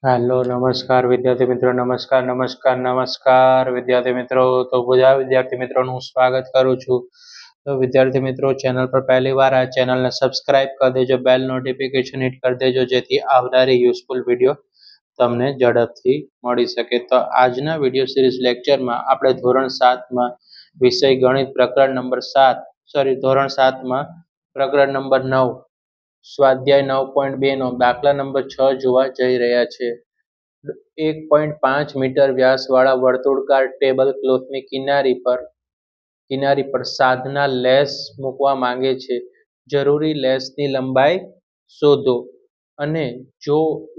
Hello નમસ્કાર વિદ્યાર્થી મિત્રો નમસ્કાર વિદ્યાર્થી મિત્રો. તો બધા વિદ્યાર્થી મિત્રોનું હું સ્વાગત કરું છું. તો વિદ્યાર્થી મિત્રો, ચેનલ પર પહેલી વાર આ ચેનલને સબસ્ક્રાઇબ કરી દેજો, બેલ નોટિફિકેશન હિટ કરી દેજો, જેથી આવનારી યુઝફુલ વિડીયો તમને ઝડપથી મળી શકે. તો આજના વિડીયો સિરીઝ લેક્ચરમાં આપણે ધોરણ 7માં વિષય ગણિત પ્રકરણ નંબર 7 ધોરણ 7માં પ્રકરણ નંબર 9 સ્વાધ્યાય 9.2 નો દાખલા નંબર 6 જોવા જઈ રહ્યા છે. 1.5 મીટર વ્યાસવાળા વર્તુળાકાર ટેબલ ક્લોથની કિનારી પર સાધના લેસ મૂકવા માંગે છે. જરૂરી લેસની લંબાઈ શોધો અને જો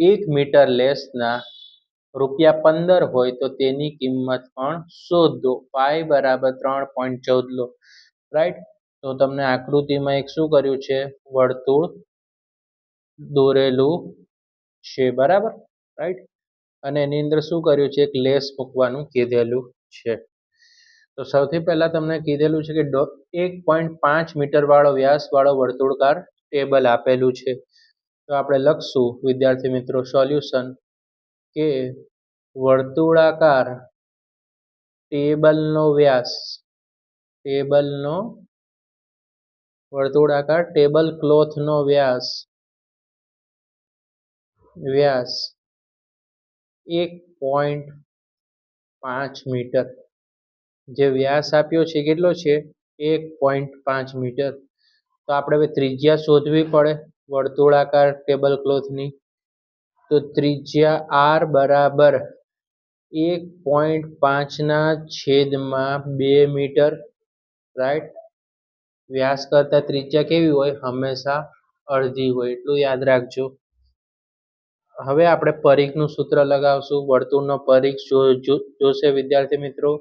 1 મીટર લેસના ₹15 હોય તો તેની કિંમત પણ શોધો. પાઈ બરાબર 3.14 લો. રાઈટ. તો તમને આકૃતિમાં એક શું કર્યું છે, વર્તુળ દોરેલું છે, બરાબર. રાઈટ. અને એની અંદર શું કર્યું છે, એક લેસ મૂકવાનું કીધેલું છે. તો સૌથી પહેલા તમને કીધેલું છે કે 1.5 મીટર વાળો વ્યાસ વાળો વર્તુળાકાર ટેબલ આપેલું છે. તો આપણે લખશું વિદ્યાર્થી મિત્રો સોલ્યુશન કે વર્તુળાકાર ટેબલ ક્લોથનો વ્યાસ 1.5 મીટર. જે વ્યાસ આપ્યો છે કેટલો છે, 1.5 મીટર. તો આપણે હવે ત્રિજ્યા શોધવી પડે વર્તુળાકાર ટેબલ ક્લોથની. તો ત્રિજ્યા r બરાબર 1.5/2 મીટર. રાઈટ. વ્યાસ કરતા ત્રિજ્યા કેવી હોય, હંમેશા અડધી હોય, એટલું યાદ રાખજો. હવે આપણે પરિઘનું સૂત્ર લગાવશું. વર્તુળનો પરિઘ જોશે વિદ્યાર્થી મિત્રો.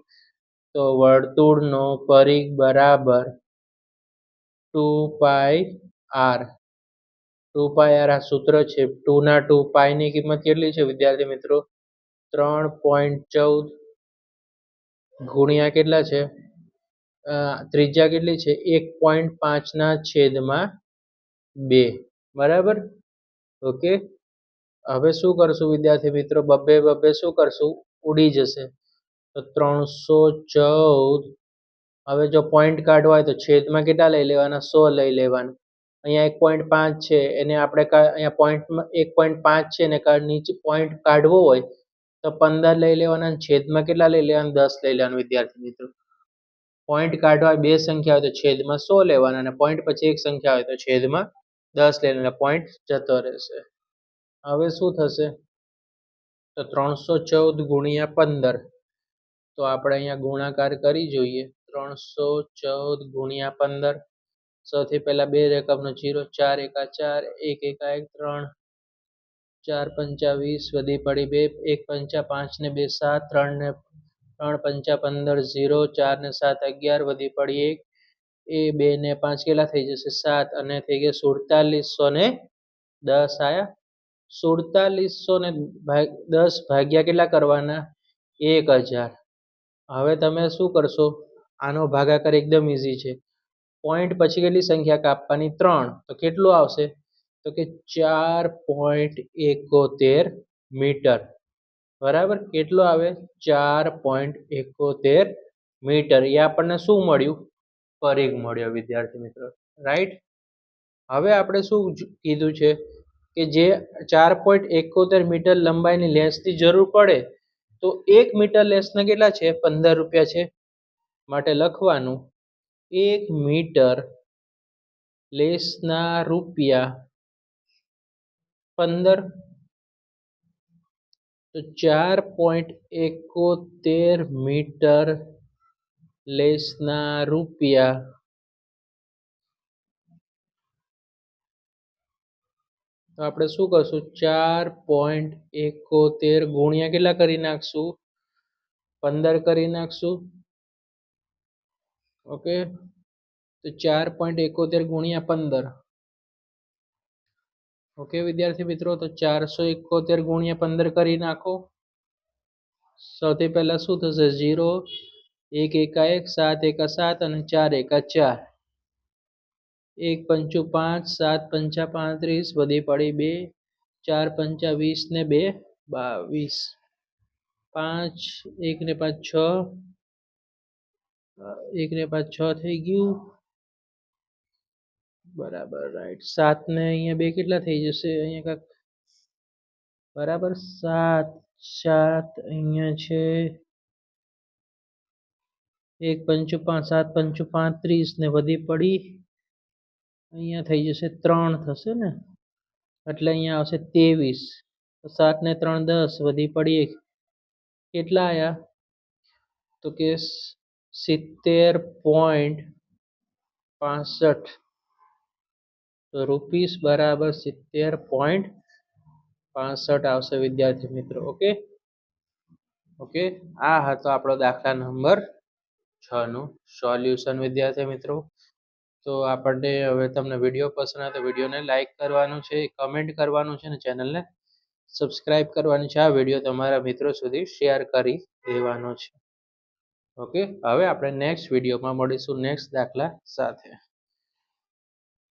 તો વર્તુળનો પરિઘ બરાબર 2πr. આ સૂત્ર છે. 2 ના 2 પાઈની કિંમત કેટલી છે વિદ્યાર્થી મિત્રો, 3.14 ગુણ્યા કેટલા છે, ત્રિજ્યા કેટલી છે, 1.5/2. બરાબર. ઓકે. હવે શું કરશું વિદ્યાર્થી મિત્રો, બબ્બે શું કરશું, ઉડી જશે. તો 314. હવે જો પોઈન્ટ કાઢવા હોય તો છેદમાં કેટલા લઈ લેવાના, 100 લઈ લેવાના. અહીંયા 1.5 છે, એને આપણે અહીંયા પોઈન્ટમાં 1.5 છે ને નીચે પોઈન્ટ કાઢવો હોય તો 15 લઈ લેવાના. છેદમાં કેટલા લઈ લેવાના, 10 લઈ લેવાના. વિદ્યાર્થી મિત્રો, પોઈન્ટ કાઢવા બે સંખ્યા હોય તો છેદમાં 100 લેવાના, અને પોઈન્ટ પછી એક સંખ્યા હોય તો છેદમાં 10 લેવાના. પોઈન્ટ જતો રહેશે. હવે શું થશે, તો 314 ગુણ્યા 15. તો આપણે અહીંયા ગુણાકાર કરી જોઈએ. 314 ગુણ્યા 15. સૌથી પહેલા બે રકમનો 0, 4 એકા 4, 1 એકા 1, 3, 4 પંચા 20, વધી પડી 2, 1 પંચા 5 ને 2 7, 3 ને 3 પંચા 15, 0, 4 ને 7 11, વધી પડી 1, એ 2 ને 5 કેટલા થઈ જશે, 7, અને થઈ ગયા 4710 આયા. 4710 ભાગ્યા કેટલા કરવાના, 1000. હવે તમે શું કરશો, આનો ભાગાકાર એકદમ ઈઝી છે. પોઈન્ટ પછી કેટલી સંખ્યા કાપવાની, 3. તો કેટલું આવશે, તો કે 4.71 મીટર. બરાબર. કેટલું આવે, 4.71 મીટર. એ આપણને શું મળ્યું, પરિઘ મળ્યો વિદ્યાર્થી મિત્રો. રાઈટ. હવે આપણે શું કીધું છે કે જે 4.71 મીટર લંબાઈની લેસની જરૂર પડે, તો 1 મીટર લેસના કેટલા છે, 15 રૂપિયા છે. માટે લખવાનું 1 મીટર લેસના રૂપિયા 15. તો 4.71 મીટર લેસના રૂપિયા, તો આપણે શું કરશું, 4.71 ગુણ્યા કેટલા કરી નાખશું, 15 કરી નાખશું. ઓકે. તો 4.71 ગુણ્યા 15. ઓકે વિદ્યાર્થી મિત્રો. તો 471 ગુણ્યા 15 કરી નાખો. સૌથી પહેલા શું થશે, 0, 1 એકા 1, 7 એકા 7, અને 4 એકા 4. 1 પંચું 5, 7 પંચા 35, વધી પડી 2, 4 પંચા 20 ને 2 22 5 1 ને 5 6 1 ને 5 6 થઈ ગયું બરાબર રાઈટ 7 ને અહીંયા બે કેટલા થઈ જશે અહીંયા કાક બરાબર 7 7 અહીંયા છે 1 પંચું 5 7 પંચું 35 ને વધી પડી અહીંયા થઈ જશે 3 થશે ને એટલે અહીંયા આવશે 23 7 ને 3 10 વધી પડી કેટલા આયા તો કે 70.65 તો રૂપીસ બરાબર 70.65 આવશે વિદ્યાર્થી મિત્રો ઓકે ઓકે આ હતો આપણો દાખલા નંબર 6 નું સોલ્યુશન વિદ્યાર્થી મિત્રો તો આપણને હવે તમને વિડીયો પસંદ આવે તો વિડીયોને લાઈક કરવાનું છે કમેન્ટ કરવાનું છે અને ચેનલને સબસ્ક્રાઇબ કરવાની છે આ વિડીયો તમારા મિત્રો સુધી શેર કરી દેવાનો છે ઓકે હવે આપણે નેક્સ્ટ વિડીયોમાં મળીશું નેક્સ્ટ દાખલા સાથે